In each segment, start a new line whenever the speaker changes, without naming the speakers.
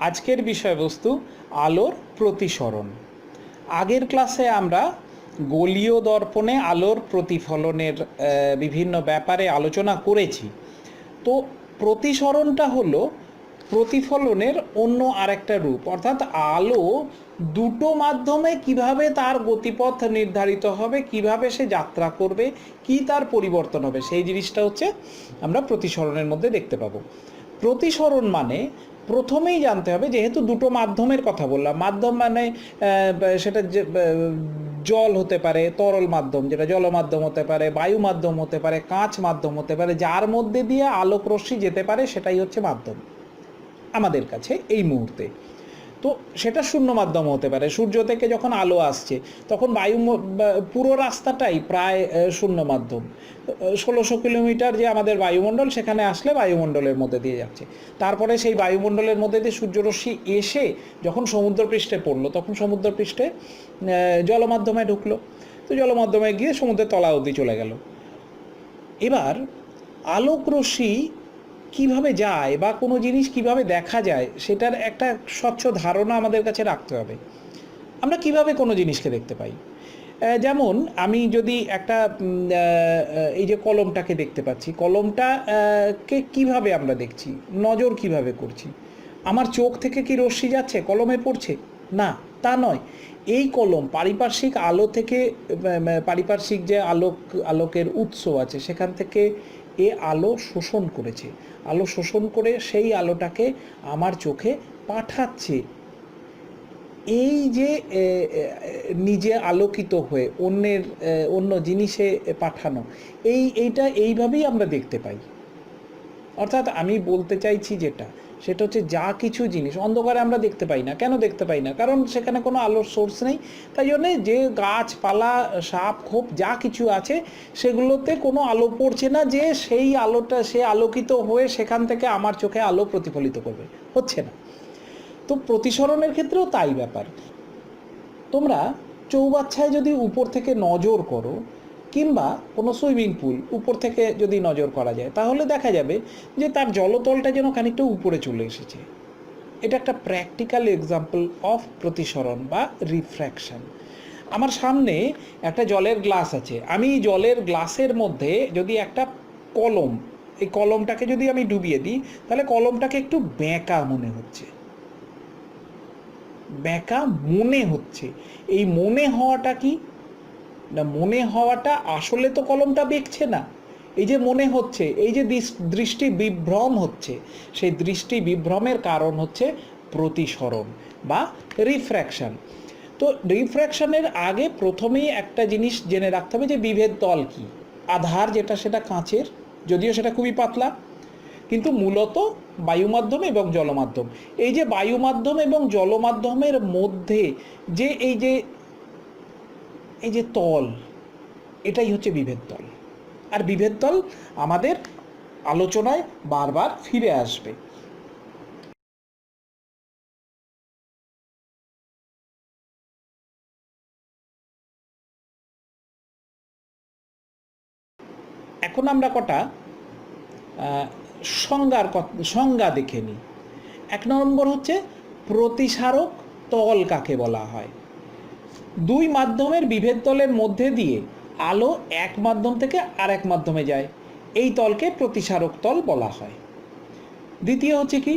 আজকের বিষয়বস্তু আলোর প্রতিসরণ। আগের ক্লাসে আমরা গোলীয় দর্পণে আলোর প্রতিফলনের বিভিন্ন ব্যাপারে আলোচনা করেছি। তো প্রতিসরণটা হলো প্রতিফলনের অন্য আরেকটা রূপ, অর্থাৎ আলো দুটো মাধ্যমে কিভাবে তার গতিপথ নির্ধারিত হবে, কিভাবে সে যাত্রা করবে, কি তার পরিবর্তন হবে, সেই জিনিসটা হচ্ছে আমরা প্রতিসরণের মধ্যে দেখতে পাবো। প্রতিসরণ মানে প্রথমেই জানতে হবে, যেহেতু দুটো মাধ্যমের কথা বললাম, মাধ্যম মানে সেটা জল হতে পারে, তরল মাধ্যম যেটা জল মাধ্যম হতে পারে, বায়ু মাধ্যম হতে পারে, কাঁচ মাধ্যম হতে পারে, যার মধ্যে দিয়ে আলোক রশ্মি যেতে পারে সেটাই হচ্ছে মাধ্যম আমাদের কাছে এই মুহূর্তে। তো সেটা শূন্য মাধ্যম হতে পারে, সূর্য থেকে যখন আলো আসছে তখন পুরো রাস্তাটাই প্রায় শূন্য মাধ্যম। 1600 কিলোমিটার যে আমাদের বায়ুমণ্ডল, সেখানে আসলে বায়ুমণ্ডলের মধ্যে দিয়ে যাচ্ছে, তারপরে সেই বায়ুমণ্ডলের মধ্যে দিয়ে সূর্যরশ্মি এসে যখন সমুদ্রপৃষ্ঠে পড়লো তখন সমুদ্রপৃষ্ঠে জলমাধ্যমে ঢুকলো, তো জলমাধ্যমে গিয়ে সমুদ্রের তলা অবধি চলে গেল। এবার আলোক রশ্মি কীভাবে যায় বা কোনো জিনিস কিভাবে দেখা যায় সেটার একটা স্বচ্ছ ধারণা আমাদের কাছে রাখতে হবে। আমরা কিভাবে কোনো জিনিসকে দেখতে পাই, যেমন আমি যদি একটা এই যে কলমটাকে দেখতে পাচ্ছি, কলমটাকে কিভাবে আমরা দেখছি, নজর কিভাবে করছি? আমার চোখ থেকে কি রশ্মি যাচ্ছে কলমে পড়ছে? না, তা নয়। এই কলম পারিপার্শ্বিক আলো থেকে, পারিপার্শ্বিক যে আলোকের উৎস আছে সেখান থেকে এ আলো শোষণ করেছে, আলো শোষণ করে সেই আলোটাকে আমার চোখে পাঠাচ্ছে। এই যে নিজে আলোকিত হয়ে অন্য জিনিসে পাঠানো, এইটা এইভাবেই আমরা দেখতে পাই। অর্থাৎ আমি বলতে চাইছি সেটা হচ্ছে যা কিছু জিনিস অন্ধকারে আমরা দেখতে পাই না। কেন দেখতে পাই না? কারণ সেখানে কোনো আলোর সোর্স নেই। তাই জন্যে যে গাছপালা, সাপ খোপ যা কিছু আছে সেগুলোতে কোনো আলো পড়ছে না যে সেই আলোটা সে আলোকিত হয়ে সেখান থেকে আমার চোখে আলো প্রতিফলিত করবে, হচ্ছে না। তো প্রতিসরণের ক্ষেত্রেও তাই ব্যাপার। তোমরা চৌবাচ্চায় যদি উপর থেকে নজর করো, কিংবা কোনো সুইমিং পুল উপর থেকে যদি নজর করা যায়, তাহলে দেখা যাবে যে তার জলতলটা যেন খানিকটা উপরে চলে এসেছে। এটা একটা প্র্যাকটিক্যাল এক্সাম্পল অফ প্রতিসরণ বা রিফ্র্যাকশন। আমার সামনে একটা জলের গ্লাস আছে, আমি জলের গ্লাসের মধ্যে যদি একটা কলম, এই কলমটাকে যদি আমি ডুবিয়ে দিই, তাহলে কলমটাকে একটু বেঁকা মনে হচ্ছে, বেঁকা মনে হচ্ছে। এই মনে হওয়াটা কি না, মনে হওয়াটা আসলে তো কলমটা বেঁকছে না। এই যে মনে হচ্ছে, এই যে দৃষ্টি বিভ্রম হচ্ছে, সেই দৃষ্টি বিভ্রমের কারণ হচ্ছে প্রতিসরণ বা রিফ্র্যাকশন। তো রিফ্র্যাকশনের আগে প্রথমেই একটা জিনিস জেনে রাখতে হবে যে বিভেদ তল কি। আধার যেটা, সেটা কাঁচের, যদিও সেটা খুবই পাতলা, কিন্তু মূলত বায়ুমাধ্যম এবং জলমাধ্যম। এই যে বায়ুমাধ্যম এবং জলমাধ্যমের মধ্যে যে এই যে তল, এটাই হচ্ছে বিভেদ তল। আর বিভেদ তল আমাদের আলোচনায় বারবার ফিরে আসবে। এখন আমরা কটা সংজ্ঞা দেখে নিই। 1 নম্বর হচ্ছে প্রতিসারক তল কাকে বলা হয়। দুই মাধ্যমের বিভেদ তলের মধ্যে দিয়ে আলো এক মাধ্যম থেকে আরেক মাধ্যমে যায়, এই তলকে প্রতিসারক তল বলা হয়। দ্বিতীয় হচ্ছে কি,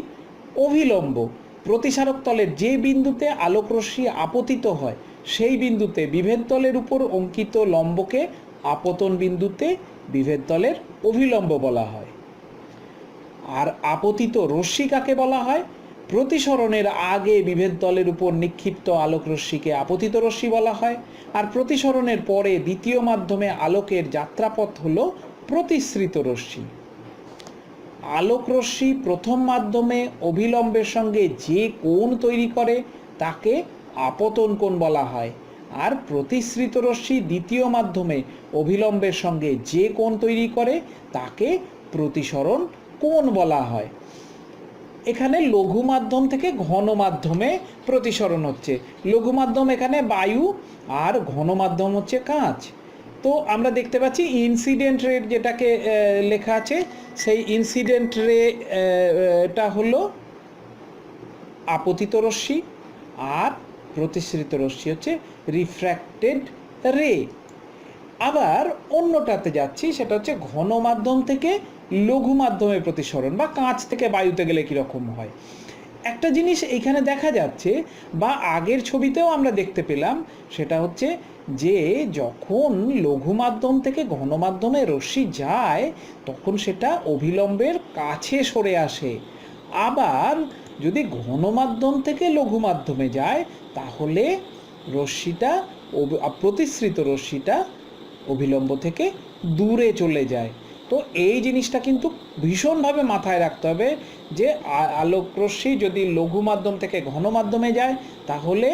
অভিলম্ব। প্রতিসারক তলের যে বিন্দুতে আলোক রশ্মি আপতিত হয় সেই বিন্দুতে বিভেদ তলের উপর অঙ্কিত লম্বকে আপতন বিন্দুতে বিভেদ তলের অভিলম্ব বলা হয়। আর আপতিত রশ্মি কাকে বলা হয়? প্রতিসরণের আগে বিভেদ তলের উপর নিক্ষিপ্ত আলোক রশ্মিকে আপতিত রশ্মি বলা হয়, আর প্রতিসরণের পরে দ্বিতীয় মাধ্যমে আলোকের যাত্রাপথ হলো প্রতিসৃত রশ্মি। আলোক রশ্মি প্রথম মাধ্যমে অভিলম্বের সঙ্গে যে কোণ তৈরি করে তাকে আপতন কোণ বলা হয়, আর প্রতিসৃত রশ্মি দ্বিতীয় মাধ্যমে অভিলম্বের সঙ্গে যে কোণ তৈরি করে তাকে প্রতিসরণ কোণ বলা হয়। এখানে লঘু মাধ্যম থেকে ঘন মাধ্যমে প্রতিসরণ হচ্ছে। লঘু মাধ্যম এখানে বায়ু, আর ঘন মাধ্যম হচ্ছে কাঁচ। তো আমরা দেখতে পাচ্ছি ইনসিডেন্ট রে যেটাকে লেখা আছে, সেই ইনসিডেন্ট রেটা হলো আপতিত রশ্মি, আর প্রতিসৃত রশ্মি হচ্ছে রিফ্র্যাক্টেড রে। আবার অন্যটাতে যাচ্ছি, সেটা হচ্ছে ঘন মাধ্যম থেকে লঘু মাধ্যমে প্রতিসরণ, বা কাঁচ থেকে বায়ুতে গেলে কীরকম হয়। একটা জিনিস এইখানে দেখা যাচ্ছে, বা আগের ছবিতেও আমরা দেখতে পেলাম, সেটা হচ্ছে যে যখন লঘু মাধ্যম থেকে ঘন মাধ্যমে রশ্মি যায় তখন সেটা অভিলম্বের কাছে সরে আসে। আবার যদি ঘন মাধ্যম থেকে লঘু মাধ্যমে যায় তাহলে রশ্মিটা, প্রতিসৃত রশ্মিটা অভিলম্ব থেকে দূরে চলে যায়। তো এই জিনিসটা কিন্তু ভীষণভাবে মাথায় রাখতে হবে যে আলোকরশ্মি যদি লঘু মাধ্যম থেকে ঘন মাধ্যমে যায় তাহলে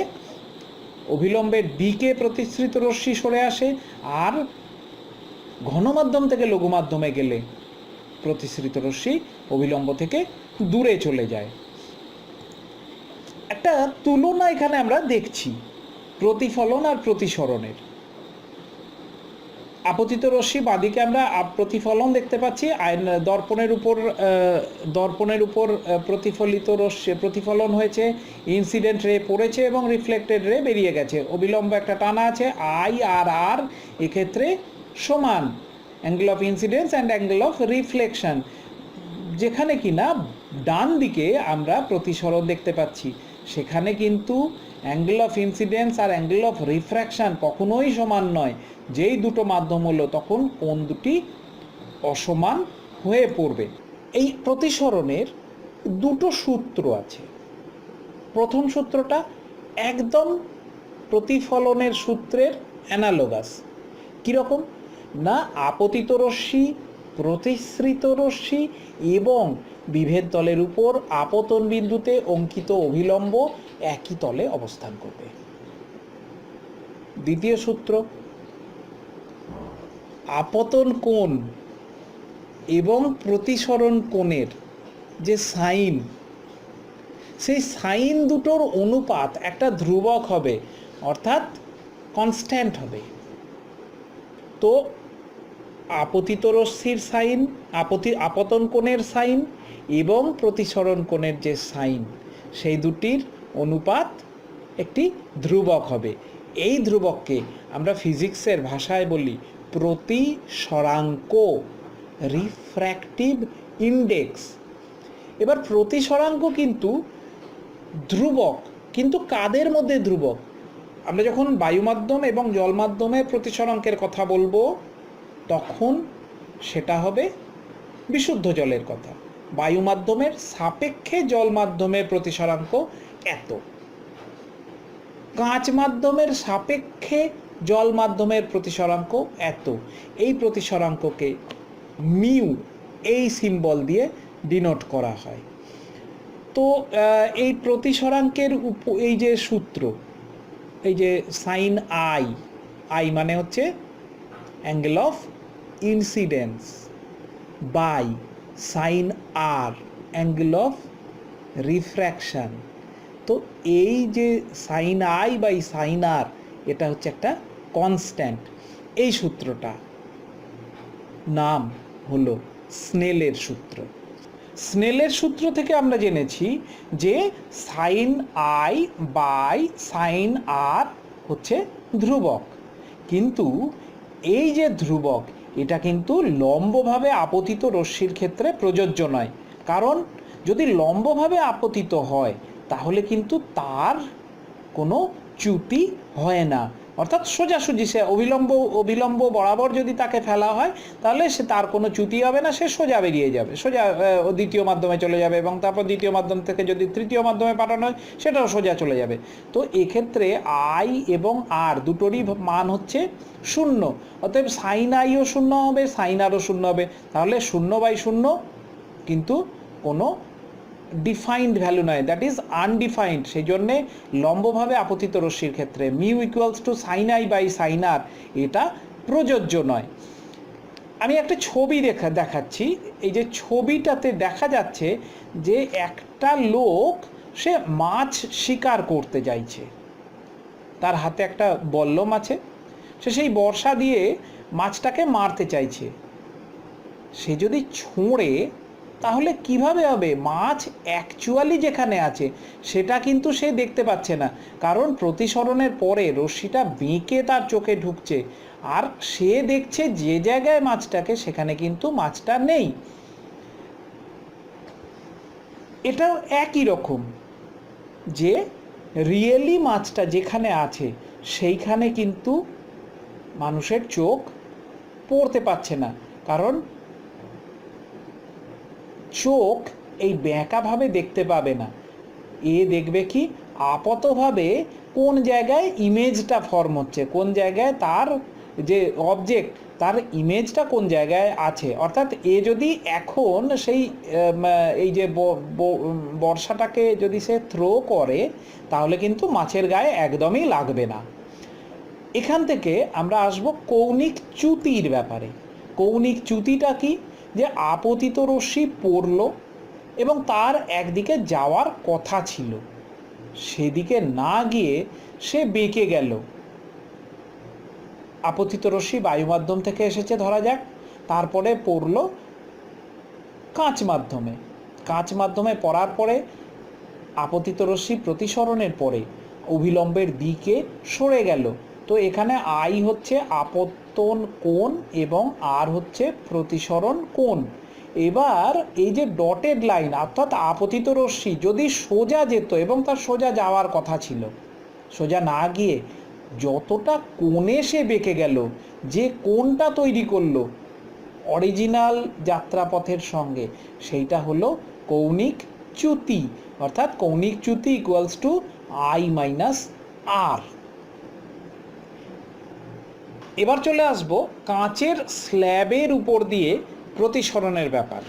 অভিলম্বের দিকে প্রতিসৃত রশ্মি সরে আসে, আর ঘন মাধ্যম থেকে লঘু মাধ্যমে গেলে প্রতিসৃত রশ্মি অভিলম্ব থেকে দূরে চলে যায়। একটা তুলনা এখানে আমরা দেখছি প্রতিফলন আর প্রতিসরণের। আপতিত রশ্মি বাঁদিকে আমরা প্রতিফলন দেখতে পাচ্ছি, দর্পণের উপর প্রতিফলিত রশ্মি প্রতিফলন হয়েছে, ইনসিডেন্ট রে পড়েছে এবং রিফ্লেক্টেড রে বেরিয়ে গেছে। অবিলম্ব একটা টানা আছে, আই আর আর এক্ষেত্রে সমান, angle of incidence and angle of reflection. যেখানে কিনা ডান দিকে আমরা প্রতিসরণ দেখতে পাচ্ছি, সেখানে কিন্তু অ্যাঙ্গেল অফ ইনসিডেন্স আর অ্যাঙ্গেল অফ রিফ্র্যাকশন কখনোই সমান নয়। যেই দুটো মাধ্যম হলো তখন কোণ দুটি অসমান হয়ে পড়বে। এই প্রতিসরণের দুটো সূত্র আছে। প্রথম সূত্রটা একদম প্রতিফলনের সূত্রের অ্যানালোগাস। কীরকম না, আপতিত রশ্মি, প্রতিসৃত রশ্মি এবং বিভেদ তলের উপর আপতন বিন্দুতে অঙ্কিত অভিলম্ব একই তলে অবস্থান করবে। দ্বিতীয় সূত্র, আপতন কোণ এবং প্রতিসরণ কোণের যে সাইন, সেই সাইন দুটোর অনুপাত একটা ধ্রুবক হবে, অর্থাৎ কনস্ট্যান্ট হবে। তো আপতিত রশ্মির সাইন, আপতন কোণের সাইন এবং প্রতিসরণ কোণের যে সাইন, সেই দুটির অনুপাত একটি ধ্রুবক হবে। এই ধ্রুবককে আমরা ফিজিক্সের ভাষায় বলি প্রতিসরাঙ্ক, রিফ্র্যাক্টিভ ইন্ডেক্স। এবার প্রতিসরাঙ্ক কিন্তু ধ্রুবক, কিন্তু কাদের মধ্যে ধ্রুবক? আমরা যখন বায়ুমাধ্যম এবং জল মাধ্যমের প্রতিসরাঙ্কের কথা বলবো তখন সেটা হবে বিশুদ্ধ জলের কথা। বায়ু মাধ্যমের সাপেক্ষে জল মাধ্যমের প্রতিসরাঙ্ক এত, কাঁচ মাধ্যমের সাপেক্ষে জল মাধ্যমের প্রতিসরাঙ্ক এত। এই প্রতিসরাঙ্ককে মিউ এই সিম্বল দিয়ে ডিনোট করা হয়। তো এই প্রতিসরাঙ্কের এই যে সূত্র, এই যে সাইন আই, আই মানে হচ্ছে angle of incidence, by sine r angle of refraction. তো এই যে সাইন আই বাই সাইন আর, এটা হচ্ছে একটা কনস্ট্যান্ট। এই সূত্রটা নাম হলো স্নেলের সূত্র। স্নেলের সূত্র থেকে আমরা জেনেছি যে সাইন আই বাই সাইন আর হচ্ছে ধ্রুবক, কিন্তু এই যে ধ্রুবক এটা কিন্তু লম্বভাবে আপতিত রশ্মির ক্ষেত্রে প্রযোজ্য নয়। কারণ যদি লম্বভাবে আপতিত হয় তাহলে কিন্তু তার কোনো চ্যুতি হয় না, অর্থাৎ সোজাসুজি সে অভিলম্ব বরাবর যদি তাকে ফেলা হয় তাহলে সে তার কোনো চ্যুতি হবে না, সে সোজা বেরিয়ে যাবে, সোজা দ্বিতীয় মাধ্যমে চলে যাবে, এবং তারপর দ্বিতীয় মাধ্যম থেকে যদি তৃতীয় মাধ্যমে পাঠানো হয় সেটাও সোজা চলে যাবে। তো এক্ষেত্রে আই এবং আর দুটোরই মান হচ্ছে 0, অতএব সাইন আইও 0 হবে, সাইন আরও 0 হবে। তাহলে 0/0 কিন্তু কোনো ডিফাইন্ড ভ্যালু নয়, দ্যাট ইজ আনডিফাইন্ড। সেই জন্যে লম্বভাবে আপতিত রশ্মির ক্ষেত্রে mu equals to sine I by sine আর এটা প্রযোজ্য নয়। আমি একটা ছবি দেখাচ্ছি। এই যে ছবিটাতে দেখা যাচ্ছে যে একটা লোক সে মাছ শিকার করতে যাইছে, তার হাতে একটা বল্লম আছে, সে সেই বর্শা দিয়ে মাছটাকে মারতে চাইছে। সে যদি ছোঁড়ে তাহলে কিভাবে হবে? মাছ অ্যাকচুয়ালি যেখানে আছে সেটা কিন্তু সে দেখতে পাচ্ছে না, কারণ প্রতিসরণের পরে রশ্মিটা বেঁকে তার চোখে ঢুকছে, আর সে দেখছে যে জায়গায় মাছটাকে, সেখানে কিন্তু মাছটা নেই। এটাও একই রকম, যে রিয়েলি মাছটা যেখানে আছে সেইখানে কিন্তু মানুষের চোখ পড়তে পারছে না, কারণ চোখ এই ব্যাঁকাভাবে দেখতে পাবে না। এ দেখবে কি আপাতভাবে কোন জায়গায় ইমেজটা ফর্ম হচ্ছে, কোন জায়গায় তার যে অবজেক্ট তার ইমেজটা কোন জায়গায় আছে। অর্থাৎ এ যদি এখন সেই এই যে বর্ষাটাকে যদি সে থ্রো করে, তাহলে কিন্তু মাছের গায়ে একদমই লাগবে না। এখান থেকে আমরা আসব কৌণিক চ্যুতির ব্যাপারে। কৌণিক চ্যুতিটা কি? যে আপতিত রশ্মি পড়ল এবং তার একদিকে যাওয়ার কথা ছিল, সেদিকে না গিয়ে সে বেঁকে গেল। আপতিত রশ্মি বায়ু মাধ্যম থেকে এসেছে ধরা যাক, তারপরে পড়ল কাঁচ মাধ্যমে। কাঁচ মাধ্যমে পড়ার পরে আপতিত রশ্মি প্রতিসরণের পরে অভিলম্বের দিকে সরে গেল। তো এখানে আই হচ্ছে আপতন কোণ এবং আর হচ্ছে প্রতিসরণ কোণ। এবার এই যে ডটেড লাইন, অর্থাৎ আপতিত রশ্মি যদি সোজা যেত, এবং তার সোজা যাওয়ার কথা ছিল, সোজা না গিয়ে যতটা কোণে সে বেঁকে গেল, যে কোণটা তৈরি করলো অরিজিনাল যাত্রাপথের সঙ্গে, সেইটা হলো কৌণিক চ্যুতি। অর্থাৎ কৌণিক চ্যুতি ইকুয়ালস টু আই মাইনাস আর। এবার চলে আসব কাঁচের স্ল্যাবের উপর দিয়ে প্রতিসরণের ব্যাপার।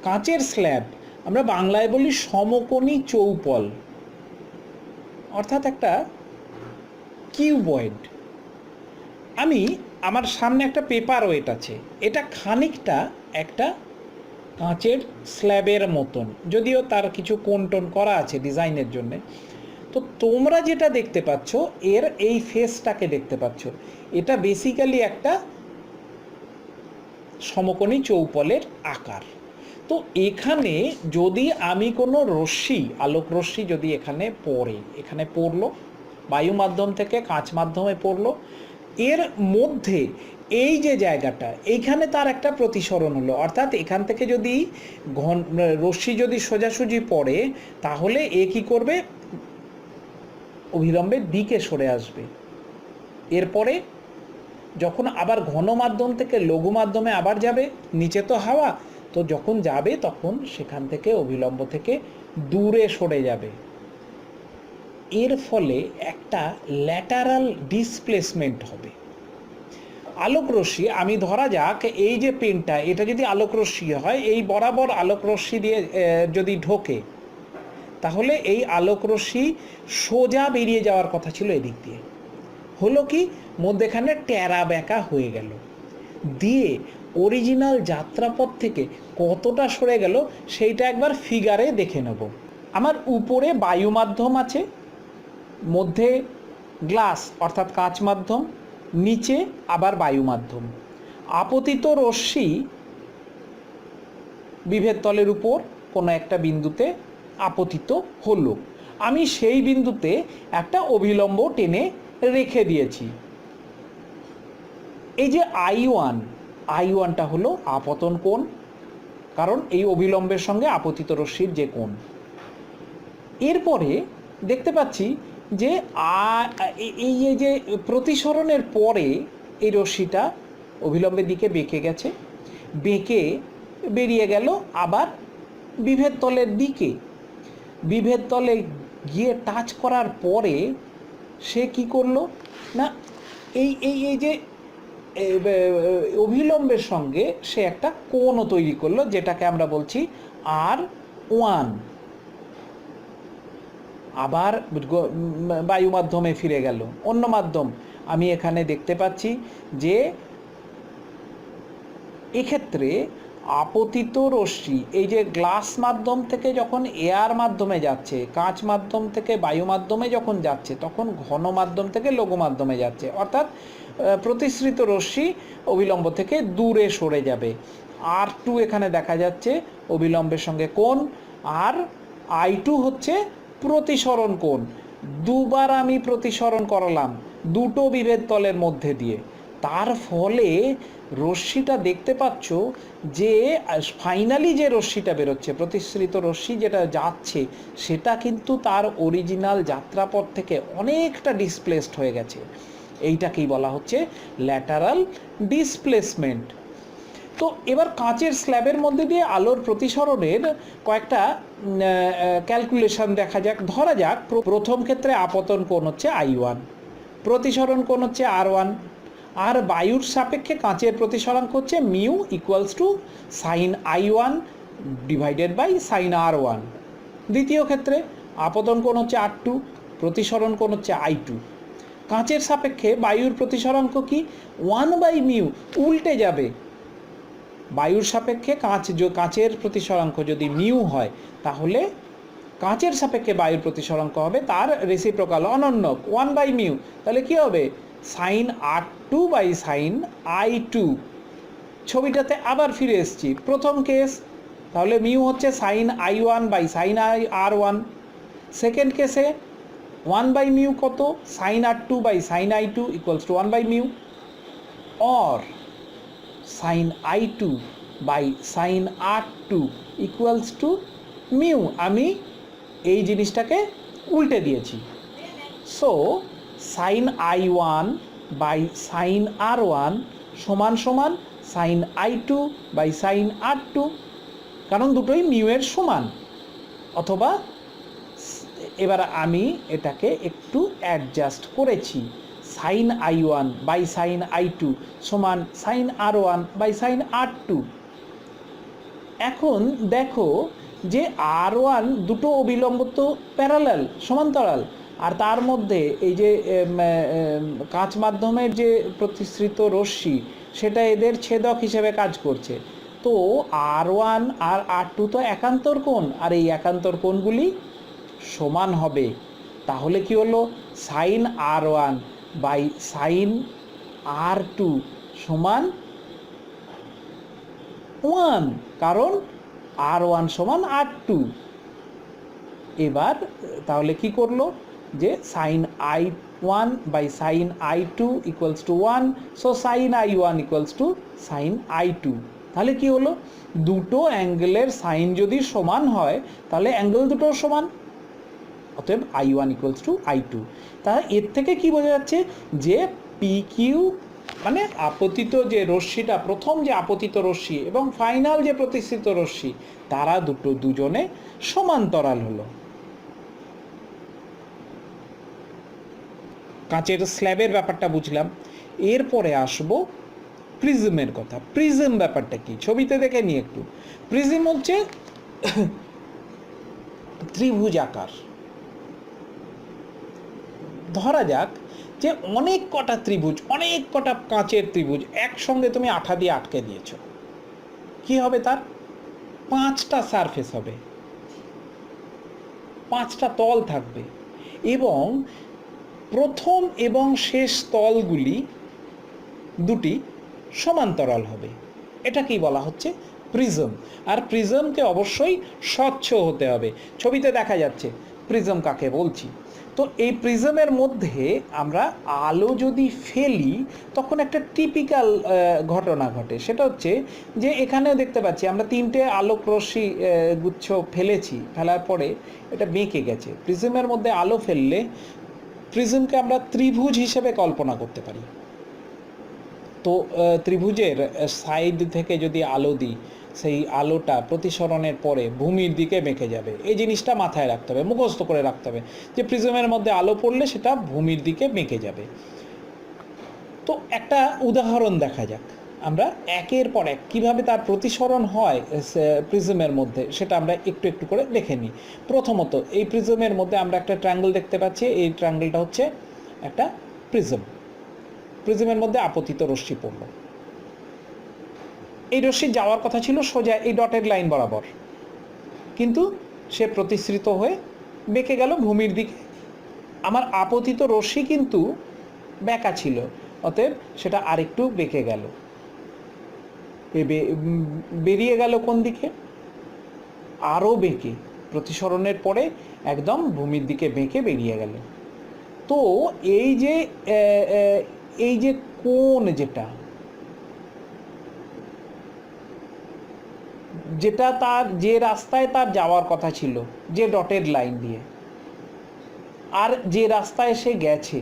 কাঁচের স্ল্যাব আমরা বাংলায় বলি সমকোণী চৌপল, অর্থাৎ একটা কিউবয়েড। আমার সামনে একটা পেপার ওয়েট আছে, এটা খানিকটা একটা কাঁচের স্ল্যাবের মতন, যদিও তার কিছু কোণ টোন করা আছে ডিজাইনের জন্যে। তো তোমরা যেটা দেখতে পাচ্ছ, এর এই ফেসটাকে দেখতে পাচ্ছ, এটা বেসিক্যালি একটা সমকোণী চৌপলের আকার। তো এখানে যদি আমি কোনো রশ্মি, আলোক রশ্মি যদি এখানে পড়ে, এখানে পড়লো বায়ু মাধ্যম থেকে কাঁচ মাধ্যমে পড়লো, এর মধ্যে এই যে জায়গাটা, এইখানে তার একটা প্রতিসরণ হলো। অর্থাৎ এখান থেকে যদি রশ্মি যদি সোজাসুজি পড়ে, তাহলে এ কী করবে? অভিলম্বের দিকে সরে আসবে। এরপরে যখন আবার ঘন মাধ্যম থেকে লঘু মাধ্যমে আবার যাবে, নিচে তো হাওয়া, তো যখন যাবে তখন সেখান থেকে অভিলম্ব থেকে দূরে সরে যাবে। এর ফলে একটা ল্যাটারাল ডিসপ্লেসমেন্ট হবে। আলোক রশ্মি, আমি ধরা যাক এই যে পেনটা, এটা যদি আলোক রশ্মি হয়, এই বরাবর আলোক রশ্মি দিয়ে যদি ঢোকে, তাহলে এই আলোক রশ্মি সোজা বেরিয়ে যাওয়ার কথা ছিল এদিক দিয়ে, হলো কি মধ্যেখানে ট্যারা ব্যাকা হয়ে গেল, দিয়ে অরিজিনাল যাত্রাপথ থেকে কতটা সরে গেল সেইটা একবার ফিগারে দেখে নেব। আমার উপরে বায়ু মাধ্যম আছে, মধ্যে গ্লাস অর্থাৎ কাঁচ মাধ্যম, নিচে আবার বায়ু মাধ্যম। আপতিত রশ্মি বিভেদ তলের উপর কোনো একটা বিন্দুতে আপতিত হলো, আমি সেই বিন্দুতে একটা অভিলম্ব টেনে রেখে দিয়েছি। এই যে আই ওয়ানটা হলো আপতন কোণ, কারণ এই অভিলম্বের সঙ্গে আপতিত রশ্মির যে কোণ। এরপরে দেখতে পাচ্ছি যে এই যে প্রতিসরণের পরে এই রশ্মিটা অভিলম্বের দিকে বেঁকে গেছে, বেঁকে বেরিয়ে গেল আবার বিভেদ তলের দিকে। বিভেদ তলে গিয়ে টাচ করার পরে সে কি করলো না, এই যে অভিলম্বের সঙ্গে সে একটা কোণও তৈরি করলো, যেটাকে আমরা বলছি R1। আবার বায়ু মাধ্যমে ফিরে গেল। অন্য মাধ্যম আমি এখানে দেখতে পাচ্ছি যে এক্ষেত্রে আপতিত রশ্মি এই যে গ্লাস মাধ্যম থেকে যখন এয়ার মাধ্যমে যাচ্ছে, কাঁচ মাধ্যম থেকে বায়ু মাধ্যমে যখন যাচ্ছে, তখন ঘন মাধ্যম থেকে লঘু মাধ্যমে যাচ্ছে, অর্থাৎ প্রতিসৃত রশ্মি অভিলম্ব থেকে দূরে সরে যাবে। R2 এখানে দেখা যাচ্ছে অবিলম্বের সঙ্গে কোণ, আর I2 হচ্ছে প্রতিসরণ কোণ। দুবার আমি প্রতিসরণ করালাম দুটো বিভেদ তলের মধ্যে দিয়ে, তার ফলে রশ্মিটা দেখতে পাচ্ছ যে ফাইনালি যে রশ্মিটা বেরোচ্ছে, প্রতিসৃত রশ্মি যেটা যাচ্ছে, সেটা কিন্তু তার অরিজিনাল যাত্রাপথ থেকে অনেকটা ডিসপ্লেসড হয়ে গেছে। এইটাকেই বলা হচ্ছে ল্যাটারাল ডিসপ্লেসমেন্ট। তো এবার কাঁচের স্ল্যাবের মধ্যে দিয়ে আলোর প্রতিসরণের কয়েকটা ক্যালকুলেশন দেখা যাক। ধরা যাক প্রথম ক্ষেত্রে আপতন কোণ হচ্ছে I1, প্রতিসরণ কোণ হচ্ছে R1, আর বায়ুর সাপেক্ষে কাঁচের প্রতিসরাঙ্ক হচ্ছে mu equals to sine I1 divided by sine R1। দ্বিতীয় ক্ষেত্রে আপতন কোণ হচ্ছে R2, প্রতিসরণ কোণ হচ্ছে I2। কাঁচের সাপেক্ষে বায়ুর প্রতিসরাঙ্ক কি 1/μ, উল্টে যাবে। বায়ুর সাপেক্ষে কাঁচের প্রতিসরাঙ্ক যদি মিউ হয়, তাহলে কাঁচের সাপেক্ষে বায়ুর প্রতিসরাঙ্ক হবে তার রেসিপ্রোকাল অনন্যক 1/μ। তাহলে কি হবে? Sine R2 by sine I2। ছবিটাতে আবার ফিরে এসেছি, প্রথম কেস, তাহলে মিউ হচ্ছে sign I1 by sine R1। Second কেসে 1/μ কত? Sine R2 by sine I2 equals to 1/μ, or sine I2 by sine R2 equals to mu. আমি এই জিনিসটাকে উল্টে দিয়েছি। So sine I1 by sine R1 সমান সমান sign I2 by sine R2, কারণ দুটোই মিউ এর সমান। অথবা এবার আমি এটাকে একটু অ্যাডজাস্ট করেছি, sign I1 by sine I2 সমান sign R1 by sine R2। এখন দেখো যে R1 দুটো অবিলম্ব তো প্যারালাল, সমান্তরাল, আর তার মধ্যে এই যে কাঁচ মাধ্যমের যে প্রতিসৃত রশ্মি, সেটা এদের ছেদক হিসেবে কাজ করছে। তো R1 আর R2 তো একান্তর কোণ, আর এই একান্তর কোণগুলি সমান হবে। তাহলে কি হলো? Sign R1 by sine R2 সমান 1, কারণ R1 সমান R2। এবার তাহলে কি করলো যে sine I1 by sine I2 equals to 1, so sine I1 equals to sine I2। তাহলে কি হলো? দুটো অ্যাঙ্গেলের সাইন যদি সমান হয়, তাহলে অ্যাঙ্গেল দুটো সমান, অতএব I1 ইকুয়ালস টু I2। তাহলে এর থেকে কি বোঝা যাচ্ছে যে PQ মানে আপতিত যে রশ্মিটা, প্রথম যে আপতিত রশ্মি এবং ফাইনাল যে প্রতিসৃত রশ্মি, তারা দুজনে সমান্তরাল হলো। কাঁচের স্ল্যাবের ব্যাপারটা বুঝলাম। এরপরে আসবো প্রিজমের কথা। প্রিজম ব্যাপারটা কি ছবিতে দেখে নিই একটু। প্রিজম হচ্ছে ত্রিভুজ আকার। ধরা যাক যে অনেক কটা ত্রিভুজ, অনেক কটা কাঁচের ত্রিভুজ একসঙ্গে তুমি আঠা দিয়ে আটকে দিয়েছো। কি হবে? তার 5টা সারফেস হবে, 5টা তল থাকবে, এবং প্রথম এবং শেষ তলগুলি দুটি সমান্তরাল হবে। এটাকেই বলা হচ্ছে প্রিজম। আর প্রিজমকে অবশ্যই স্বচ্ছ হতে হবে। ছবিতে দেখা যাচ্ছে প্রিজম কাকে বলছি। তো এই প্রিজমের মধ্যে আমরা আলো যদি ফেলি, তখন একটা টিপিক্যাল ঘটনা ঘটে। সেটা হচ্ছে যে এখানেও দেখতে পাচ্ছি আমরা 3টে আলোক রশ্মি গুচ্ছ ফেলেছি, ফেলার পরে এটা বেঁকে গেছে। প্রিজমের মধ্যে আলো ফেললে প্রিজমকে আমরা ত্রিভুজ হিসেবে কল্পনা করতে পারি। তো ত্রিভুজের সাইড থেকে যদি আলো দিই, সেই আলোটা প্রতিসরণের পরে ভূমির দিকে বেঁকে যাবে। এই জিনিসটা মাথায় রাখতে হবে, মুখস্থ করে রাখতে হবে যে প্রিজমের মধ্যে আলো পড়লে সেটা ভূমির দিকে বেঁকে যাবে। তো একটা উদাহরণ দেখা যাক আমরা একের পর এক কীভাবে তার প্রতিসরণ হয় প্রিজমের মধ্যে, সেটা আমরা একটু একটু করে দেখে নিই। প্রথমত এই প্রিজমের মধ্যে আমরা একটা ট্রায়াঙ্গেল দেখতে পাচ্ছি। এই ট্রায়াঙ্গেলটা হচ্ছে একটা প্রিজম। প্রিজমের মধ্যে আপতিত রশ্মি পড়ল। এই রশ্মি যাওয়ার কথা ছিল সোজা এই ডটেড লাইন বরাবর, কিন্তু সে প্রতিসৃত হয়ে বেঁকে গেল ভূমির দিকে। আমার আপতিত রশ্মি কিন্তু বেঁকা ছিল, অতএব সেটা আরেকটু বেঁকে গেল। বেরিয়ে গেল কোন দিকে, আরও বেঁকে, প্রতিসরণের পরে একদম ভূমির দিকে বেঁকে বেরিয়ে গেল। তো এই যে কোণ যেটা তার যে রাস্তায় তার যাওয়ার কথা ছিল, যে ডটেড লাইন দিয়ে, আর যে রাস্তায় সে গেছে,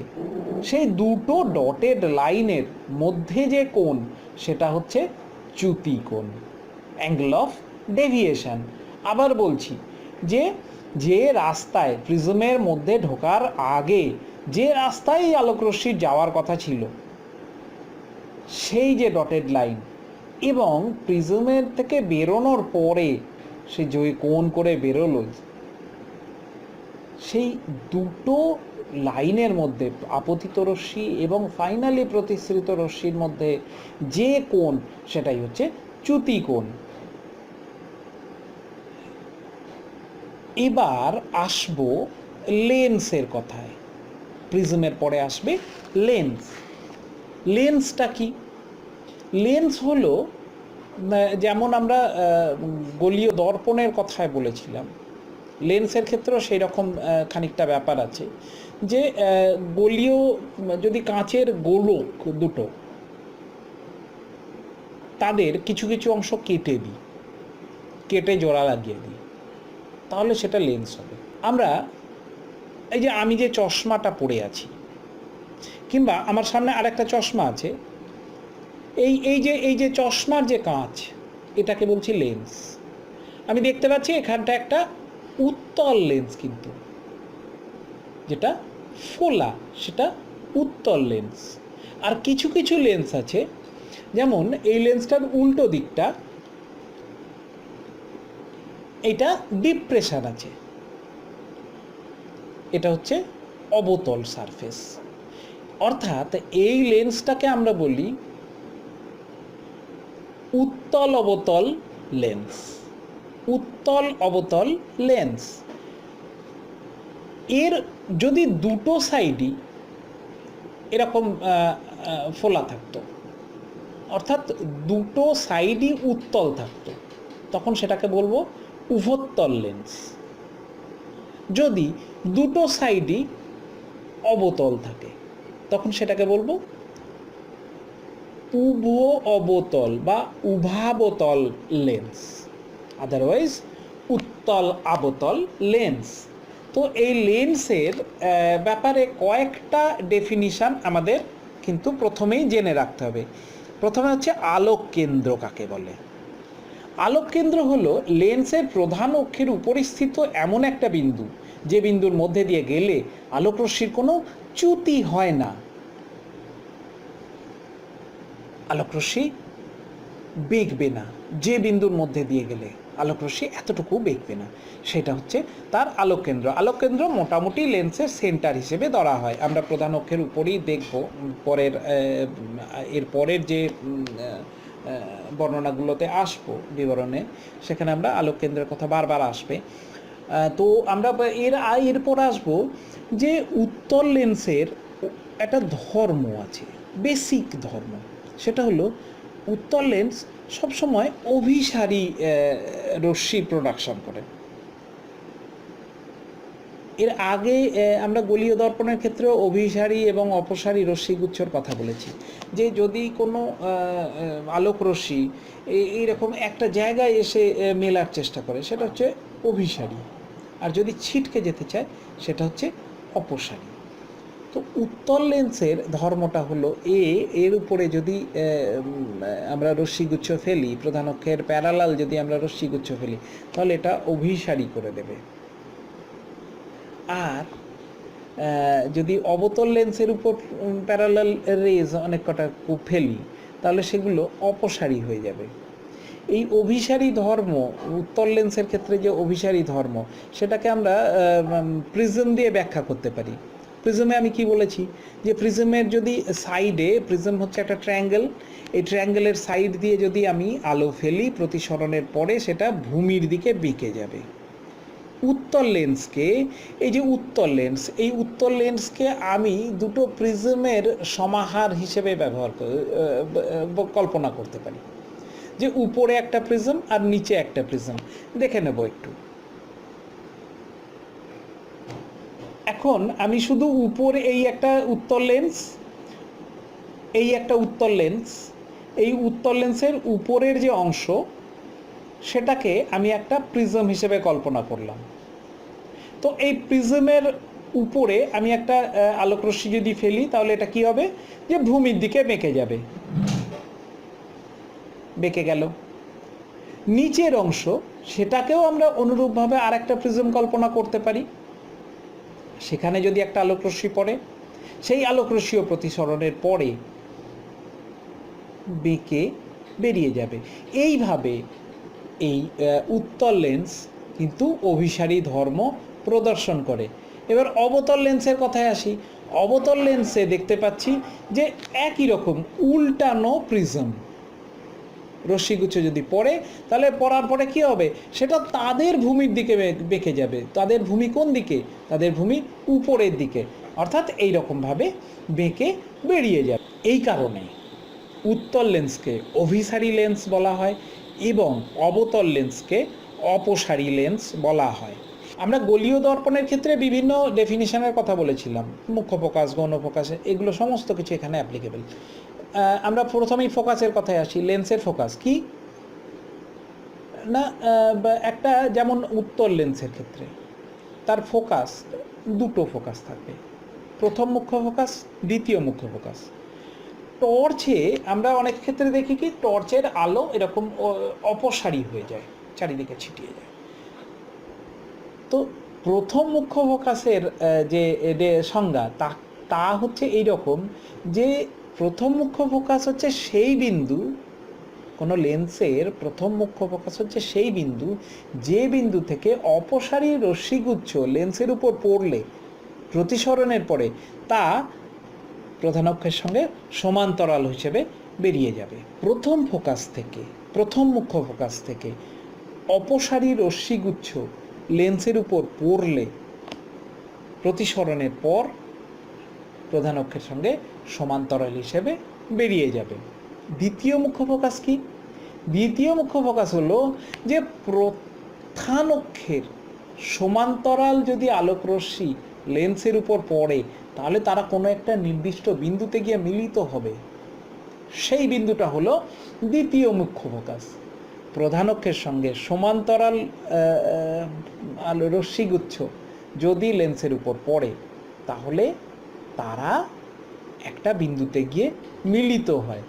সেই দুটো ডটেড লাইনের মধ্যে যে কোণ, সেটা হচ্ছে চ্যুতি কোণ, অ্যাঙ্গেল অফ ডেভিয়েশন। আবার বলছি যে রাস্তায় প্রিজমের মধ্যে ঢোকার আগে যে রাস্তায় আলোকরশ্মির যাওয়ার কথা ছিল, সেই যে ডটেড লাইন, এবং প্রিজমের থেকে বেরোনোর পরে সে যে কোণ করে বেরোলো, সেই দুটো লাইনের মধ্যে, আপতিত রশ্মি এবং ফাইনালি প্রতিসৃত রশ্মির মধ্যে যে কোণ, সেটাই হচ্ছে চ্যুতি কোণ। এবার আসবো লেন্সের কথায়। প্রিজমের পরে আসবে লেন্স। লেন্সটা কি? লেন্স হলো, যেমন আমরা গোলীয় দর্পণের কথায় বলেছিলাম, লেন্সের ক্ষেত্রেও সেই রকম খানিকটা ব্যাপার আছে, যে গোলীয়, যদি কাঁচের গোলক দুটো, তাদের কিছু কিছু অংশ কেটে জোড়া লাগিয়ে দিই, তাহলে সেটা লেন্স হবে। আমি যে চশমাটা পরে আছি, কিংবা আমার সামনে আরেকটা চশমা আছে, এই যে চশমার যে কাঁচ, এটাকে বলছি লেন্স। আমি দেখতে পাচ্ছি এখানটা একটা উত্তল লেন্স, কিন্তু যেটা ফোলা সেটা উত্তল লেন্স। আর কিছু কিছু লেন্স আছে, যেমন এই লেন্সটার উল্টো দিকটা, এটা ডিপ্রেশন আছে, এটা হচ্ছে অবতল সারফেস। অর্থাৎ এই লেন্সটাকে আমরা বলি উত্তল অবতল লেন্স। উত্তল অবতল লেন্স এর যদি দুটো সাইডই এরকম ফোলা থাকতো, অর্থাৎ দুটো সাইডই উত্তল থাকতো, তখন সেটাকে বলবো উভোত্তল লেন্স। যদি দুটো সাইডই অবতল থাকে, তখন সেটাকে বলবো উভ অবতল বা উভাবতল লেন্স, আদারওয়াইজ উত্তল আবতল লেন্স। তো এই লেন্সের ব্যাপারে কয়েকটা ডেফিনিশন আমাদের কিন্তু প্রথমেই জেনে রাখতে হবে। প্রথমে হচ্ছে আলোক কেন্দ্র কাকে বলে। আলোক কেন্দ্র হলো লেন্সের প্রধান অক্ষের উপরিস্থিত এমন একটা বিন্দু, যে বিন্দুর মধ্যে দিয়ে গেলে আলোকরশ্মির কোনো চ্যুতি হয় না, আলোকরশ্মি বেঁকবে না, যে বিন্দুর মধ্যে দিয়ে গেলে আলোকরশ্মি এতটুকু বেঁকবে না, সেটা হচ্ছে তার আলোক কেন্দ্র। আলোক কেন্দ্র মোটামুটি লেন্সের সেন্টার হিসেবে ধরা হয়। আমরা প্রধান অক্ষের উপরেই দেখব এর পরের যে বর্ণনাগুলোতে আসবো, বিবরণে, সেখানে আমরা আলোক কেন্দ্রের কথা বারবার আসবে। তো আমরা এরপর আসবো যে উত্তল লেন্সের একটা ধর্ম আছে, বেসিক ধর্ম। সেটা হলো উত্তল লেন্স সবসময় অভিসারী রশ্মি প্রোডাকশন করে। এর আগে আমরা গোলীয় দর্পণের ক্ষেত্রেও অভিসারী এবং অপসারী রশ্মিগুচ্ছর কথা বলেছি, যে যদি কোনো আলোক রশ্মি এইরকম একটা জায়গায় এসে মেলার চেষ্টা করে, সেটা হচ্ছে অভিসারী, আর যদি ছিটকে যেতে চায় সেটা হচ্ছে অপসারী। তো উত্তল লেন্সের ধর্মটা হলো এর উপরে যদি আমরা রশ্মিগুচ্ছ ফেলি, প্রধান অক্ষের প্যারালাল যদি আমরা রশ্মিগুচ্ছ ফেলি, তাহলে এটা অভিসারী করে দেবে। আর যদি অবতল লেন্সের উপর প্যারালাল রেজ অনেক কটা ফেলি, তাহলে সেগুলো অপসারী হয়ে যাবে। এই অভিসারী ধর্ম, উত্তল লেন্সের ক্ষেত্রে যে অভিসারী ধর্ম, সেটাকে আমরা প্রিজম দিয়ে ব্যাখ্যা করতে পারি। প্রিজমে আমি কি বলেছি, যে প্রিজমের যদি সাইডে, প্রিজম হচ্ছে একটা ট্রায়াঙ্গেল, এই ট্রায়াঙ্গেলের সাইড দিয়ে যদি আমি আলো ফেলি, প্রতিসরণের পরে সেটা ভূমির দিকে বেঁকে যাবে। উত্তল লেন্সকে, এই যে উত্তল লেন্স, এই উত্তল লেন্সকে আমি দুটো প্রিজমের সমাহার হিসেবে কল্পনা করতে পারি। যে উপরে একটা প্রিজম আর নিচে একটা প্রিজম। দেখে নেব একটু। এখন আমি শুধু উপরে এই একটা উত্তল লেন্স, এই একটা উত্তল লেন্স, এই উত্তল লেন্সের উপরের যে অংশ সেটাকে আমি একটা প্রিজম হিসেবে কল্পনা করলাম। তো এই প্রিজমের উপরে আমি একটা আলোকরশ্মি যদি ফেলি তাহলে এটা কি হবে, যে ভূমির দিকে বেঁকে যাবে, বেঁকে গেল। নিচের অংশ সেটাকেও আমরা অনুরূপভাবে আর একটা প্রিজম কল্পনা করতে পারি। সেখানে যদি একটা আলোকরশ্মি পড়ে, সেই আলোকরশ্মিও প্রতিসরণের পরে বেঁকে বেরিয়ে যাবে। এইভাবে এই উত্তল লেন্স কিন্তু অভিসারী ধর্ম প্রদর্শন করে। এবার অবতল লেন্সের কথায় আসি। অবতল লেন্সে দেখতে পাচ্ছি যে একই রকম উল্টানো প্রিজম। রশ্মিগুচ্ছ যদি পড়ে তাহলে পড়ার পরে কি হবে, সেটা তাদের ভূমির দিকে বেঁকে যাবে। তাদের ভূমি কোন দিকে? তাদের ভূমি উপরের দিকে, অর্থাৎ এই রকমভাবে বেঁকে বেরিয়ে যাবে। এই কারণে উত্তল লেন্সকে অভিসারী লেন্স বলা হয় এবং অবতল লেন্সকে অপসারী লেন্স বলা হয়। আমরা গোলীয় দর্পণের ক্ষেত্রে বিভিন্ন ডেফিনিশনের কথা বলেছিলাম, মুখ্য ফোকাস, গৌণ ফোকাস, এগুলো সমস্ত কিছু এখানে অ্যাপ্লিকেবল। আমরা প্রথমেই ফোকাসের কথায় আসি। লেন্সের ফোকাস কি না, একটা যেমন উত্তল লেন্সের ক্ষেত্রে তার ফোকাস, দুটো ফোকাস থাকবে, প্রথম মুখ্য ফোকাস, দ্বিতীয় মুখ্য ফোকাস। টর্চে আমরা অনেক ক্ষেত্রে দেখি কি টর্চের আলো এরকম অপসারী হয়ে যায়, চারিদিকে ছিটিয়ে যায়। তো প্রথম মুখ্য ফোকাসের যে সংজ্ঞা তা হচ্ছে এই রকম, যে প্রথম মুখ্য ফোকাস হচ্ছে সেই বিন্দু, কোনো লেন্সের প্রথম মুখ্য ফোকাস হচ্ছে সেই বিন্দু যে বিন্দু থেকে অপসারী রশ্মিগুচ্ছ লেন্সের উপর পড়লে প্রতিসরণের পরে তা প্রধান অক্ষের সঙ্গে সমান্তরাল হিসেবে বেরিয়ে যাবে। প্রথম ফোকাস থেকে, প্রথম মুখ্য ফোকাস থেকে অপসারী রশ্মিগুচ্ছ লেন্সের উপর পড়লে প্রতিসরণের পর প্রধান অক্ষের সঙ্গে সমান্তরাল হিসেবে বেরিয়ে যাবে। দ্বিতীয় মুখ্য ফোকাস কি? দ্বিতীয় মুখ্য ফোকাস হলো যে প্রধান অক্ষের সমান্তরাল যদি আলোকরশ্মি লেন্সের উপর পড়ে তাহলে তারা কোনো একটা নির্দিষ্ট বিন্দুতে গিয়ে মিলিত হবে, সেই বিন্দুটা হলো দ্বিতীয় মুখ্য ফোকাস। প্রধান অক্ষের সঙ্গে সমান্তরাল রশ্মিগুচ্ছ যদি লেন্সের উপর পড়ে তাহলে তারা একটা বিন্দুতে গিয়ে মিলিত হয়,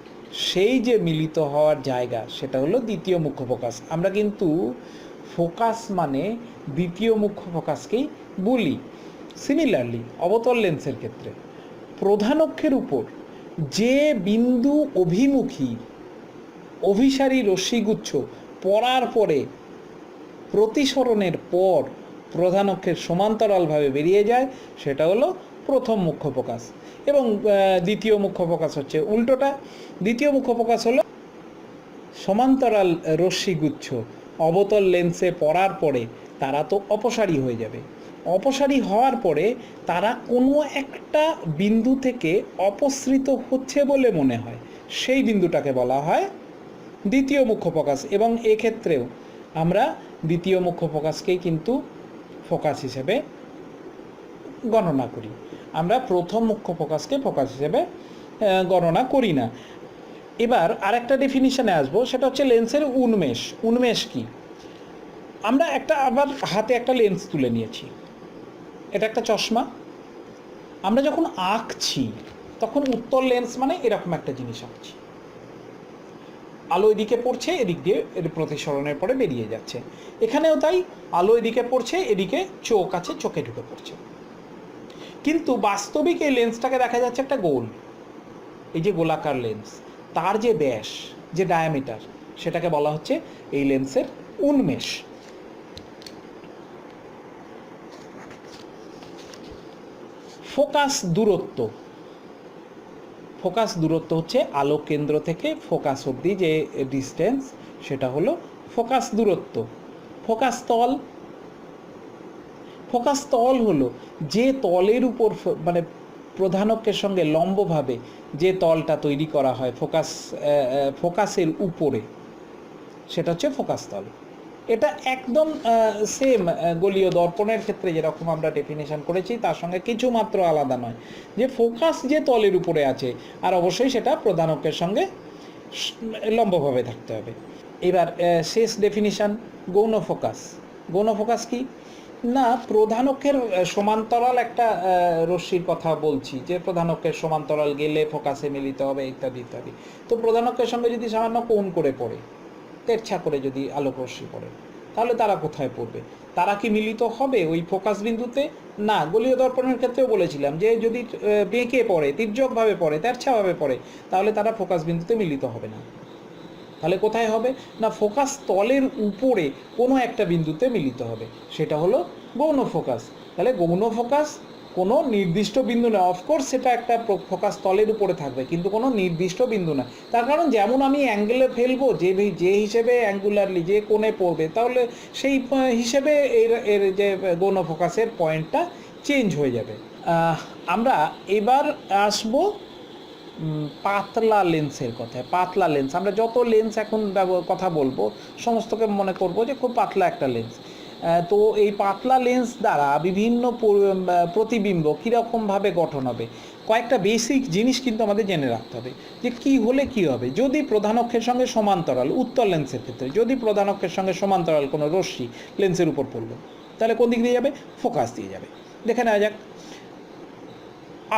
সেই যে মিলিত হওয়ার জায়গা সেটা হলো দ্বিতীয় মুখ্য ফোকাস। আমরা কিন্তু ফোকাস মানে দ্বিতীয় মুখ্য ফোকাসকেই বলি। সিমিলারলি অবতল লেন্সের ক্ষেত্রে প্রধান অক্ষের উপর যে বিন্দু অভিমুখী অভিসারী রশ্মিগুচ্ছ পড়ার পরে প্রতিসরণের পর প্রধান অক্ষের সমান্তরালভাবে বেরিয়ে যায় সেটা হলো প্রথম মুখ্য ফোকাস। এবং দ্বিতীয় মুখ্য ফোকাস হচ্ছে উল্টোটা। দ্বিতীয় মুখ্য ফোকাস হলো সমান্তরাল রশ্মিগুচ্ছ অবতল লেন্সে পড়ার পরে তারা তো অপসারী হয়ে যাবে। অপসারী হওয়ার পরে তারা কোনো একটা বিন্দু থেকে অপসৃত হচ্ছে বলে মনে হয়, সেই বিন্দুটাকে বলা হয় দ্বিতীয় মুখ্য ফোকাস। এবং এক্ষেত্রেও আমরা দ্বিতীয় মুখ্য ফোকাসকেই কিন্তু ফোকাস হিসেবে গণনা করি। আমরা প্রথম মুখ্য ফোকাসকে ফোকাস হিসেবে গণনা করি না। এবার আরেকটা ডেফিনিশনে আসবো, সেটা হচ্ছে লেন্সের উন্মেষ। উন্মেষ কি? আমরা আবার হাতে একটা লেন্স তুলে নিয়েছি, এটা একটা চশমা। আমরা যখন আঁকছি তখন উত্তল লেন্স মানে এরকম একটা জিনিস আঁকছি, আলো এদিকে পড়ছে, এদিক দিয়ে এর প্রতিসরণের পরে বেরিয়ে যাচ্ছে। এখানেও তাই, আলো এদিকে পড়ছে, এদিকে চোখ আছে, চোখে ঢুকে পড়ছে। কিন্তু বাস্তবিক এই লেন্সটাকে দেখা যাচ্ছে একটা গোল, এই যে গোলাকার লেন্স, তার যে ব্যাস, যে ডায়ামিটার, সেটাকে বলা হচ্ছে এই লেন্সের উন্মেষ। ফোকাস দূরত্ব। ফোকাস দূরত্ব হচ্ছে আলো কেন্দ্র থেকে ফোকাস অবধি যে ডিস্টেন্স, সেটা হলো ফোকাস দূরত্ব। ফোকাস তল। ফোকাস তল হলো যে তলের উপর মানে প্রধান অক্ষের সঙ্গে লম্বভাবে যে তলটা তৈরি করা হয় ফোকাসের উপরে, সেটা হচ্ছে ফোকাস তল। এটা একদম সেম গোলীয় দর্পণের ক্ষেত্রে যেরকম আমরা ডেফিনেশন করেছি তার সঙ্গে কিছু মাত্র আলাদা নয়, যে ফোকাস যে তলের উপরে আছে আর অবশ্যই সেটা প্রধান অক্ষের সঙ্গে লম্বভাবে থাকতে হবে। এবার শেষ ডেফিনিশন, গৌণ ফোকাস। গৌণ ফোকাস কি না, প্রধান অক্ষের সমান্তরাল একটা রশ্মির কথা বলছি, যে প্রধান অক্ষের সমান্তরাল গেলে ফোকাসে মিলিত হবে ইত্যাদি ইত্যাদি। তো প্রধান অক্ষের সঙ্গে যদি সামান্য কোণ করে পড়ে, তেরছা করে যদি আলোক রশ্মি পড়ে, তাহলে তারা কোথায় পড়বে? তারা কি মিলিত হবে ওই ফোকাস বিন্দুতে? না, গোলীয় দর্পণের ক্ষেত্রেও বলেছিলাম যে যদি বেঁকে পড়ে, তির্যকভাবে পড়ে, তেরছাভাবে পড়ে, তাহলে তারা ফোকাস বিন্দুতে মিলিত হবে না। তাহলে কোথায় হবে না, ফোকাস তলের উপরে কোনো একটা বিন্দুতে মিলিত হবে, সেটা হলো গৌণ ফোকাস। তাহলে গৌণ ফোকাস কোনো নির্দিষ্ট বিন্দু না, অফকোর্স সেটা একটা ফোকাস তলের উপরে থাকবে, কিন্তু কোনো নির্দিষ্ট বিন্দু না। তার কারণ যেমন আমি অ্যাঙ্গেলে ফেলবো, যে হিসেবে অ্যাঙ্গুলারলি যে কোণে পড়বে, তাহলে সেই হিসেবে এর যে গৌণ ফোকাসের পয়েন্টটা চেঞ্জ হয়ে যাবে। আমরা এবার আসবো পাতলা লেন্সের কথায়। পাতলা লেন্স, আমরা যত লেন্স এখন কথা বলবো সমস্তকে মনে করব যে খুব পাতলা একটা লেন্স। তো এই পাতলা লেন্স দ্বারা বিভিন্ন প্রতিবিম্ব কীরকমভাবে গঠন হবে, কয়েকটা বেসিক জিনিস কিন্তু আমাদের জেনে রাখতে হবে, যে কী হলে কী হবে। যদি প্রধান অক্ষের সঙ্গে সমান্তরাল, উত্তল লেন্সের ক্ষেত্রে যদি প্রধান অক্ষের সঙ্গে সমান্তরাল কোনো রশ্মি লেন্সের উপর পড়লো, তাহলে কোন দিক দিয়ে যাবে? ফোকাস দিয়ে যাবে। দেখে নেওয়া যাক।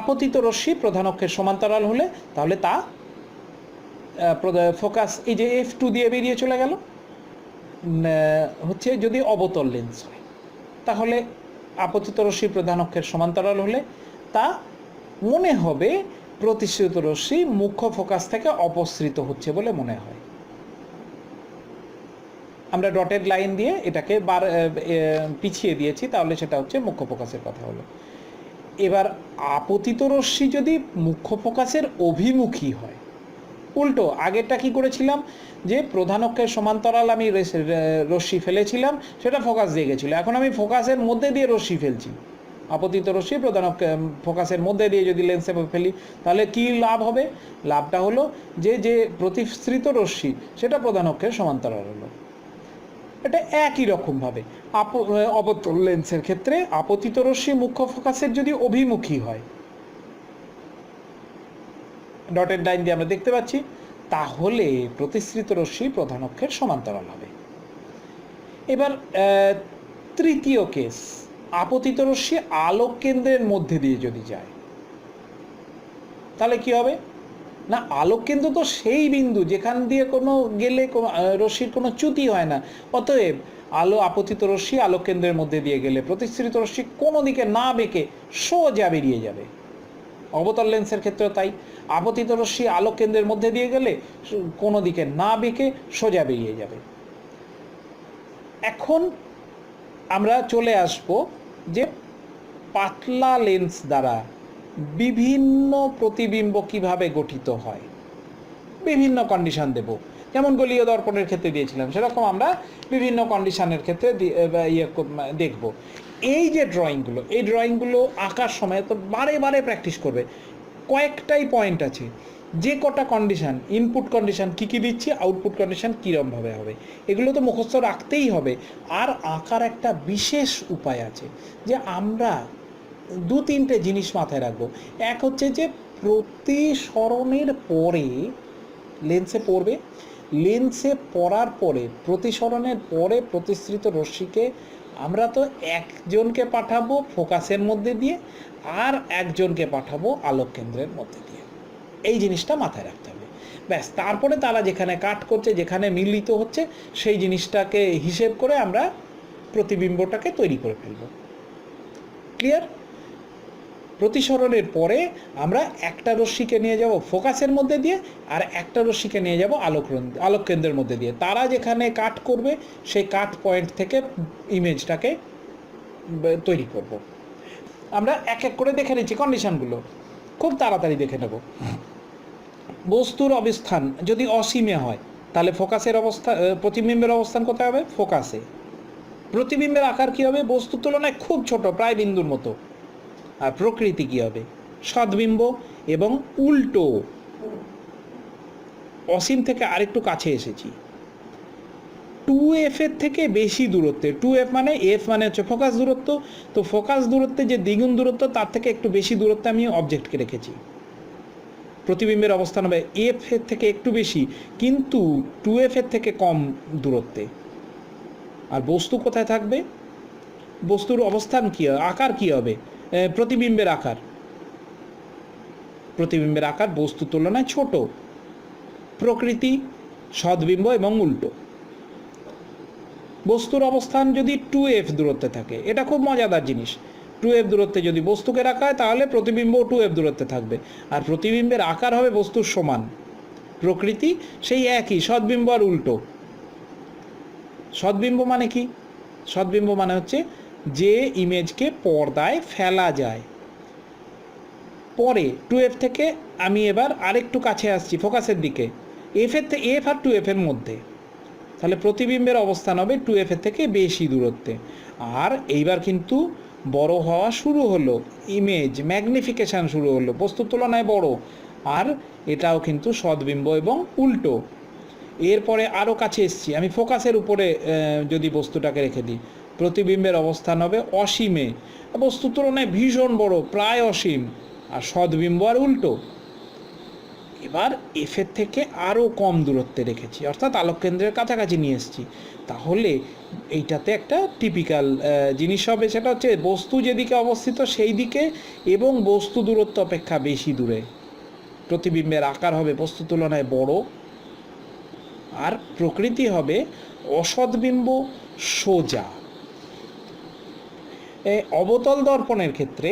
আপতিত রশ্মি প্রধান অক্ষের সমান্তরাল হলে তাহলে তা ফোকাস এই যে F2 দিয়ে বেরিয়ে চলে গেল। হচ্ছে যদি অবতল লেন্স হয়, তাহলে আপতিত রশ্মি প্রধান অক্ষের সমান্তরাল হলে তা মনে হবে প্রতিসৃত রশ্মি মুখ্য ফোকাস থেকে অপসৃত হচ্ছে বলে মনে হয়। আমরা ডটেড লাইন দিয়ে এটাকে পিছিয়ে দিয়েছি, তাহলে সেটা হচ্ছে মুখ্য ফোকাসের কথা হলো। এবার আপতিত রশ্মি যদি মুখ্য ফোকাসের অভিমুখী হয়, উল্টো আগেরটা কি করেছিলাম, যে প্রধান অক্ষের সমান্তরাল আমি রশ্মি ফেলেছিলাম, সেটা ফোকাস দিয়ে গেছিলো, এখন আমি ফোকাসের মধ্যে দিয়ে রশ্মি ফেলছি। আপতিত রশ্মি প্রধান ফোকাসের মধ্যে দিয়ে যদি লেন্সে ফেলি, তাহলে কি লাভ হবে? লাভটা হলো যে প্রতিসৃত রশ্মি সেটা প্রধান অক্ষের সমান্তরাল হলো। এটা একই রকমভাবে অবতল লেন্সের ক্ষেত্রে আপতিত রশ্মি মুখ্য ফোকাসের যদি অভিমুখী হয়, ডটেড লাইন দিয়ে আমরা দেখতে পাচ্ছি, তাহলে প্রতিসৃত রশ্মি প্রধান অক্ষের সমান্তরাল হবে। এবার তৃতীয় কেস, আপতিত রশ্মি আলোক কেন্দ্রের মধ্যে দিয়ে যদি যায়, তাহলে কি হবে না, আলোক কেন্দ্র তো সেই বিন্দু যেখান দিয়ে কোনো গেলে রশ্মির কোনো চ্যুতি হয় না। অতএব আপতিত রশ্মি আলোক কেন্দ্রের মধ্যে দিয়ে গেলে প্রতিসৃত রশ্মি কোনো দিকে না বেঁকে সোজা বেরিয়ে যাবে। অবতল লেন্সের ক্ষেত্রেও তাই, আপতিত রশ্মি আলোক কেন্দ্রের মধ্যে দিয়ে গেলে কোনো দিকে না বেঁকে সোজা বেরিয়ে যাবে। এখন আমরা চলে আসব যে পাতলা লেন্স দ্বারা বিভিন্ন প্রতিবিম্ব কিভাবে গঠিত হয়, বিভিন্ন কন্ডিশন দেব, যেমন গোলীয় দর্পণের ক্ষেত্রে দিয়েছিলাম, সেরকম আমরা বিভিন্ন কন্ডিশনের ক্ষেত্রে দেখব। এই যে ড্রয়িংগুলো, এই ড্রয়িংগুলো আঁকার সময় তো বারে বারে প্র্যাকটিস করবে। কয়েকটাই পয়েন্ট আছে, যে কটা কন্ডিশন, ইনপুট কন্ডিশন কী কী দিচ্ছি, আউটপুট কন্ডিশন কীরমভাবে হবে, এগুলো তো মুখস্থ রাখতেই হবে। আর আঁকার একটা বিশেষ উপায় আছে, যে আমরা দু তিনটে জিনিস মাথায় রাখবো। এক হচ্ছে যে প্রতিসরণের পরে লেন্সে পড়বে, লেন্সে পড়ার পরে প্রতিসরণের পরে প্রতিসৃত রশ্মিকে আমরা তো একজনকে পাঠাবো ফোকাসের মধ্যে দিয়ে, আর একজনকে পাঠাবো আলোক কেন্দ্রের মধ্যে দিয়ে। এই জিনিসটা মাথায় রাখতে হবে। ব্যাস, তারপরে তারা যেখানে কাট করছে, যেখানে মিলিত হচ্ছে, সেই জিনিসটাকে হিসেব করে আমরা প্রতিবিম্বটাকে তৈরি করে ফেলব। ক্লিয়ার? প্রতিসরণের পরে আমরা একটা রশ্মিকে নিয়ে যাব ফোকাসের মধ্যে দিয়ে, আর একটা রশ্মিকে নিয়ে যাব আলোক কেন্দ্রের মধ্যে দিয়ে। তারা যেখানে কাট করবে সেই কাট পয়েন্ট থেকে ইমেজটাকে তৈরি করব। আমরা এক এক করে দেখে নিচ্ছি কন্ডিশনগুলো, খুব তাড়াতাড়ি দেখে নেব। বস্তুর অবস্থান যদি অসীমে হয়, তাহলে ফোকাসের অবস্থান, প্রতিবিম্বের অবস্থান কোথায় হবে? ফোকাসে। প্রতিবিম্বের আকার কী হবে? বস্তুর তুলনায় খুব ছোট, প্রায় বিন্দুর মতো। আর প্রকৃতি কী হবে? সদ্বিম্ব এবং উল্টো, অসীম থেকে আরেকটু কাছে এসেছি। 2f এর থেকে বেশি দূরত্বে, 2f মানে f মানে হচ্ছে ফোকাস দূরত্ব, তো ফোকাস দূরত্বে যে দ্বিগুণ দূরত্ব তার থেকে একটু বেশি দূরত্বে আমি অবজেক্টকে রেখেছি। প্রতিবিম্বের অবস্থান হবে f এর থেকে একটু বেশি কিন্তু 2f এর থেকে কম দূরত্বে। আর বস্তু কোথায় থাকবে? বস্তুর অবস্থান কী হবে, আকার কী হবে? প্রতিবিম্বের আকার, প্রতিবিম্বের আকার বস্তুর তুলনায় ছোট। প্রকৃতি, সদ্বিম্ব এবং উল্টো। বস্তুর অবস্থান যদি 2f দূরত্বে থাকে, এটা খুব মজাদার জিনিস। 2f দূরত্বে যদি বস্তুকে রাখা হয় তাহলে প্রতিবিম্ব 2f দূরত্বে থাকবে, আর প্রতিবিম্বের আকার হবে বস্তুর সমান। প্রকৃতি সেই একই, সদ্বিম্ব আর উল্টো। সদ্বিম্ব মানে কি? সদ্বিম্ব মানে হচ্ছে যে ইমেজকে পর্দায় ফেলা যায়। পরে 2f থেকে আমি এবার আরেকটু কাছে আসছি ফোকাসের দিকে, f আর 2f এর মধ্যে, তাহলে প্রতিবিম্বের অবস্থান হবে 2f এর থেকে বেশি দূরত্বে। আর এইবার কিন্তু বড় হওয়া শুরু হলো, ইমেজ ম্যাগনিফিকেশান শুরু হলো, বস্তুর তুলনায় বড়। আর এটাও কিন্তু সদ্বিম্ব এবং উল্টো। এরপরে আরও কাছে এসছি, আমি ফোকাসের উপরে যদি বস্তুটাকে রেখে দিই, প্রতিবিম্বের অবস্থান হবে অসীমে, বস্তুর তুলনায় ভীষণ বড়, প্রায় অসীম। আর সদ্বিম্ব আর উল্টো। এবার এফের থেকে আরও কম দূরত্বে রেখেছি, অর্থাৎ আলোককেন্দ্রের কাছাকাছি নিয়ে এসেছি। তাহলে এইটাতে একটা টিপিক্যাল জিনিস হবে, সেটা হচ্ছে বস্তু যেদিকে অবস্থিত সেই দিকে এবং বস্তু দূরত্ব অপেক্ষা বেশি দূরে। প্রতিবিম্বের আকার হবে বস্তুর তুলনায় বড়, আর প্রকৃতি হবে অসদ্বিম্ব, সোজা। অবতল দর্পণের ক্ষেত্রে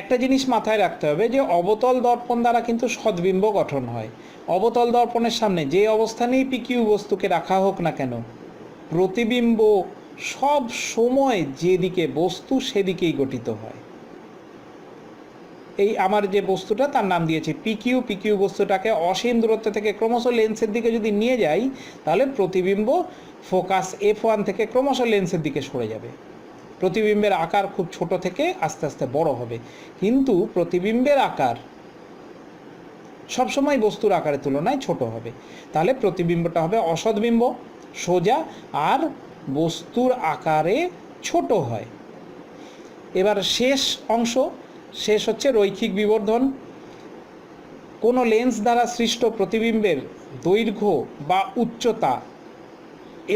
একটা জিনিস মাথায় রাখতে হবে যে অবতল দর্পণ দ্বারা কিন্তু সদ্বিম্ব গঠন হয়। অবতল দর্পণের সামনে যে অবস্থানেই পিকিউ বস্তুকে রাখা হোক না কেন, প্রতিবিম্ব সব সময় যেদিকে বস্তু সেদিকেই গঠিত হয়। এই আমার যে বস্তুটা তার নাম দিয়েছে পিকিউ। পিকিউ বস্তুটাকে অসীম দূরত্ব থেকে ক্রমশ লেন্সের দিকে যদি নিয়ে যাই তাহলে প্রতিবিম্ব ফোকাস f1 থেকে ক্রমশ লেন্সের দিকে সরে যাবে। প্রতিবিম্বের আকার খুব ছোট থেকে আস্তে আস্তে বড় হবে, কিন্তু প্রতিবিম্বের আকার সবসময় বস্তুর আকারের তুলনায় ছোট হবে। তাহলে প্রতিবিম্বটা হবে অসদ্বিম্ব, সোজা, আর বস্তুর আকারে ছোট হয়। এবার শেষ অংশ, শেষ হচ্ছে রৈখিক বিবর্ধন। কোনো লেন্স দ্বারা সৃষ্ট প্রতিবিম্বের দৈর্ঘ্য বা উচ্চতা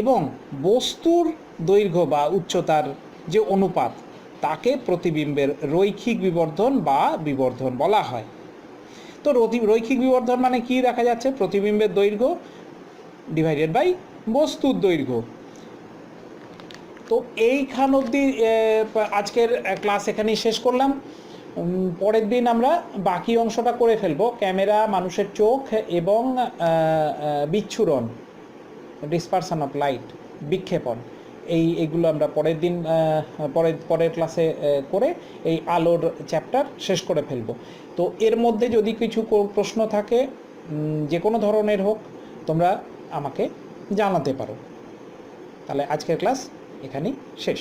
এবং বস্তুর দৈর্ঘ্য বা উচ্চতার যে অনুপাত, তাকে প্রতিবিম্বের রৈখিক বিবর্ধন বা বিবর্ধন বলা হয়। তো রৈখিক বিবর্ধন মানে কি দেখা যাচ্ছে? প্রতিবিম্বের দৈর্ঘ্য ডিভাইডেড বাই বস্তুর দৈর্ঘ্য। তো এইখান অবধি আজকের ক্লাস এখানেই শেষ করলাম। পরের দিন আমরা বাকি অংশটা করে ফেলবো, ক্যামেরা, মানুষের চোখ এবং বিচ্ছুরণ, ডিসপারশন অফ লাইট, বিক্ষেপণ, এইগুলো আমরা পরের দিন পরের ক্লাসে করে এই আলোর চ্যাপ্টার শেষ করে ফেলবো। তো এর মধ্যে যদি কিছু প্রশ্ন থাকে, যে কোনো ধরনের হোক, তোমরা আমাকে জানাতে পারো। তাহলে আজকের ক্লাস এখানেই শেষ।